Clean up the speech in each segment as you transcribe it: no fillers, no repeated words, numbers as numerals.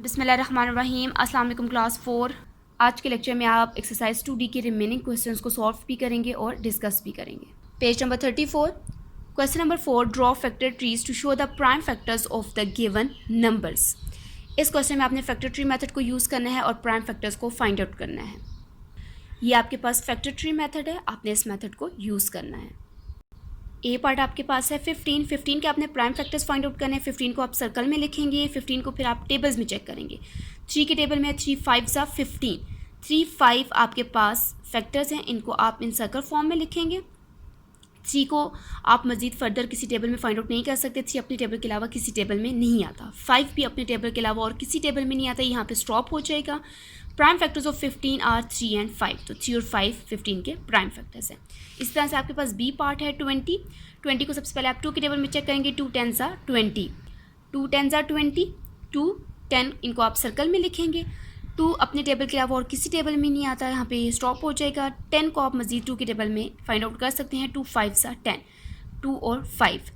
बिस्मिल्लाहिर्रहमानिर्रहीम। अस्सलाम वालेकुम क्लास 4। आज के लेक्चर में आप एक्सरसाइज 2D के रिमेनिंग क्वेश्चंस को सॉल्व भी करेंगे और डिस्कस भी करेंगे। Page number 34। Question number 4, draw factor trees to show the prime factors of the given numbers. इस क्वेश्चन में आपने फैक्टर ट्री मेथड को यूज़ करना है और प्राइम फैक्टर्स को फाइंड आउट करना है। ये आपके पास फैक्टर ट्री मेथड है, आपने इस मेथड को यूज़ करना है। ए पार्ट आपके पास है 15 के आपने प्राइम फैक्टर्स फाइंड आउट करने हैं। 15 को आप सर्कल में लिखेंगे, 15 को फिर आप टेबल्स में चेक करेंगे। 3 के टेबल में 3 5 15, 3 5 आपके पास फैक्टर्स हैं, इनको आप इन सर्कल फॉर्म में लिखेंगे। 3 को आप मज़ीद फर्दर किसी टेबल में फाइंड आउट नहीं कर सकते। 3 अपने टेबल के अलावा किसी टेबल में नहीं आता। 5 भी अपने टेबल के अलावा और किसी टेबल में नहीं आता, यहाँ पे स्टॉप हो जाएगा। Prime factors of 15 are 3 and 5, तो 3 और 5 15 के प्राइम फैक्टर्स हैं। इस तरह से आपके पास बी पार्ट है 20 को सबसे पहले आप 2 के टेबल में चेक करेंगे। 2 10 20, 2 10 20, 2 10 इनको आप सर्कल में लिखेंगे। 2 अपने टेबल के अलावा और किसी टेबल में नहीं आता, यहाँ पे ये स्टॉप हो जाएगा। 10 को आप मज़ीद 2 के टेबल में फाइंड आउट कर सकते हैं। 2 5 10, 2 और 5,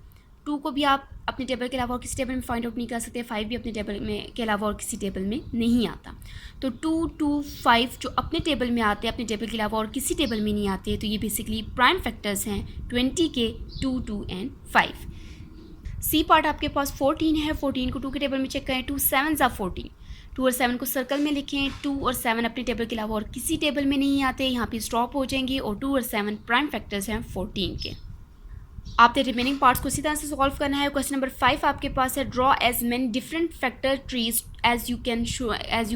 2 को भी आप अपने टेबल के अलावा और किसी टेबल में फाइंड आउट नहीं कर सकते। 5 भी अपने टेबल में के अलावा और किसी टेबल में नहीं आता। तो 2 2 5 जो अपने टेबल में आते हैं, अपने टेबल के अलावा और किसी टेबल में नहीं आते, तो ये बेसिकली प्राइम फैक्टर्स हैं 20 के 2 2 एंड 5। सी पार्ट आपके पास 14 है। 14 को 2 के टेबल में चेक करें। 2 7 14, 2 और 7 को सर्कल में लिखें। 2 और 7 अपने टेबल के अलावा और किसी टेबल में नहीं आते, यहाँ पे स्टॉप हो जाएंगे। और 2 और 7 प्राइम फैक्टर्स हैं 14 के। आपने रिमेनिंग पार्ट्स को इसी तरह से सॉल्व करना है। क्वेश्चन नंबर 5 आपके पास है, draw as many different factor trees as you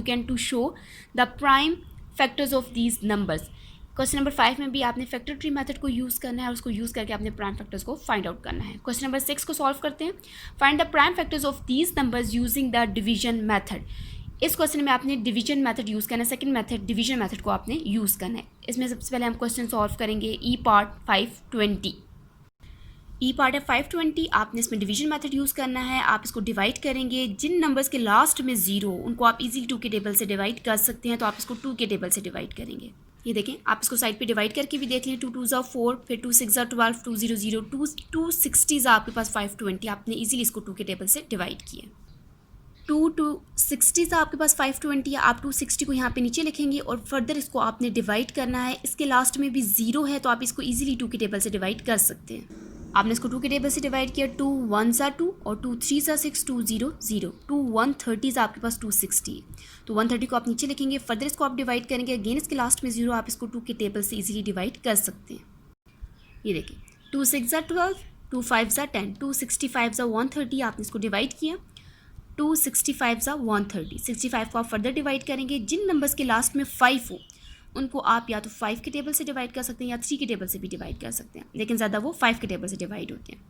can to show the prime factors of these numbers. Question number 5 में भी आपने फैक्टर ट्री मेथड को यूज़ करना है और उसको यूज़ करके आपने प्राइम फैक्टर्स को फाइंड आउट करना है। क्वेश्चन नंबर 6 को सॉल्व करते हैं। Find the prime factors of these numbers using the division method. इस क्वेश्चन में आपने डिवीजन मेथड यूज़ करना है। सेकंड मेथड डिवीजन मेथड को आपने यूज़ करना है। इसमें सबसे पहले हम क्वेश्चन सॉल्व करेंगे। ई पार्ट 520, ई पार्ट है 520। आपने इसमें डिवीजन मेथड यूज़ करना है। आप इसको डिवाइड करेंगे। जिन नंबर्स के लास्ट में 0 उनको आप इजीली 2 के टेबल से डिवाइड कर सकते हैं, तो आप इसको 2 के टेबल से डिवाइड करेंगे। ये देखें, आप इसको साइड पे डिवाइड करके भी देख लें। 2 2 4, फिर 2 6 12, 2 0 0, 2 60 आपके पास 520। आपने इजीली इसको 2 के टेबल से डिवाइड किया। 2 60 आपके पास 520 है। आप 260 को यहाँ पे नीचे लिखेंगे और फर्दर इसको आपने डिवाइड करना है। इसके लास्ट में भी 0 है, तो आप इसको इजीली 2 के टेबल से डिवाइड कर सकते हैं। आपने इसको 2 के टेबल से डिवाइड किया। 2 1 2 और 2 3 6, 2 0 0, 2 130 आपके पास 260। तो 130 को आप नीचे लिखेंगे, फर्दर इसको आप डिवाइड करेंगे। अगेन इसके लास्ट में 0, आप इसको 2 के टेबल से इजीली डिवाइड कर सकते हैं। ये देखिए, 2 6 12, 2 5 10, 2 65 130, आपने इसको डिवाइड किया। 2 65 130, 65 को आप फर्दर डिवाइड करेंगे। जिन नंबर्स के लास्ट में 5 हो उनको आप या तो 5 के टेबल से डिवाइड कर सकते हैं या 3 के टेबल से भी डिवाइड कर सकते हैं, लेकिन ज़्यादा वो 5 के टेबल से डिवाइड होते हैं।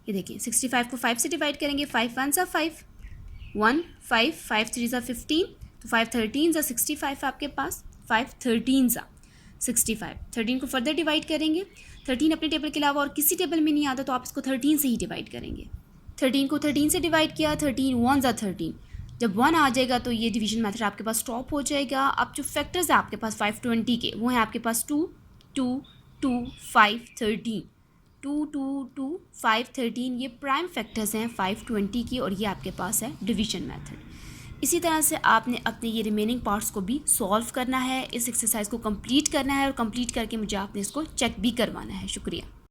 ये देखिए, 65 को 5 से डिवाइड करेंगे। 5 1 5, 1 5 5 3 15, तो 5 13 65 आपके पास। 5 13 65, 13 को फर्दर डिवाइड करेंगे। 13 अपने टेबल के अलावा और किसी टेबल में नहीं आता, तो आप इसको 13 से ही डिवाइड करेंगे। 13 को 13 से डिवाइड किया। 13 1 13, जब 1 आ जाएगा तो ये डिवीजन मेथड आपके पास स्टॉप हो जाएगा। अब जो फैक्टर्स हैं आपके पास 520 के, वो हैं आपके पास 2 2 2 5 13, 2 2 2 5 13, ये प्राइम फैक्टर्स हैं 520 की, और ये आपके पास है डिवीजन मेथड। इसी तरह से आपने अपने ये रिमेनिंग पार्ट्स को भी सॉल्व करना है। इस एक्सरसाइज को कंप्लीट करना है और कंप्लीट करके मुझे आपने इसको चेक भी करवाना है। शुक्रिया।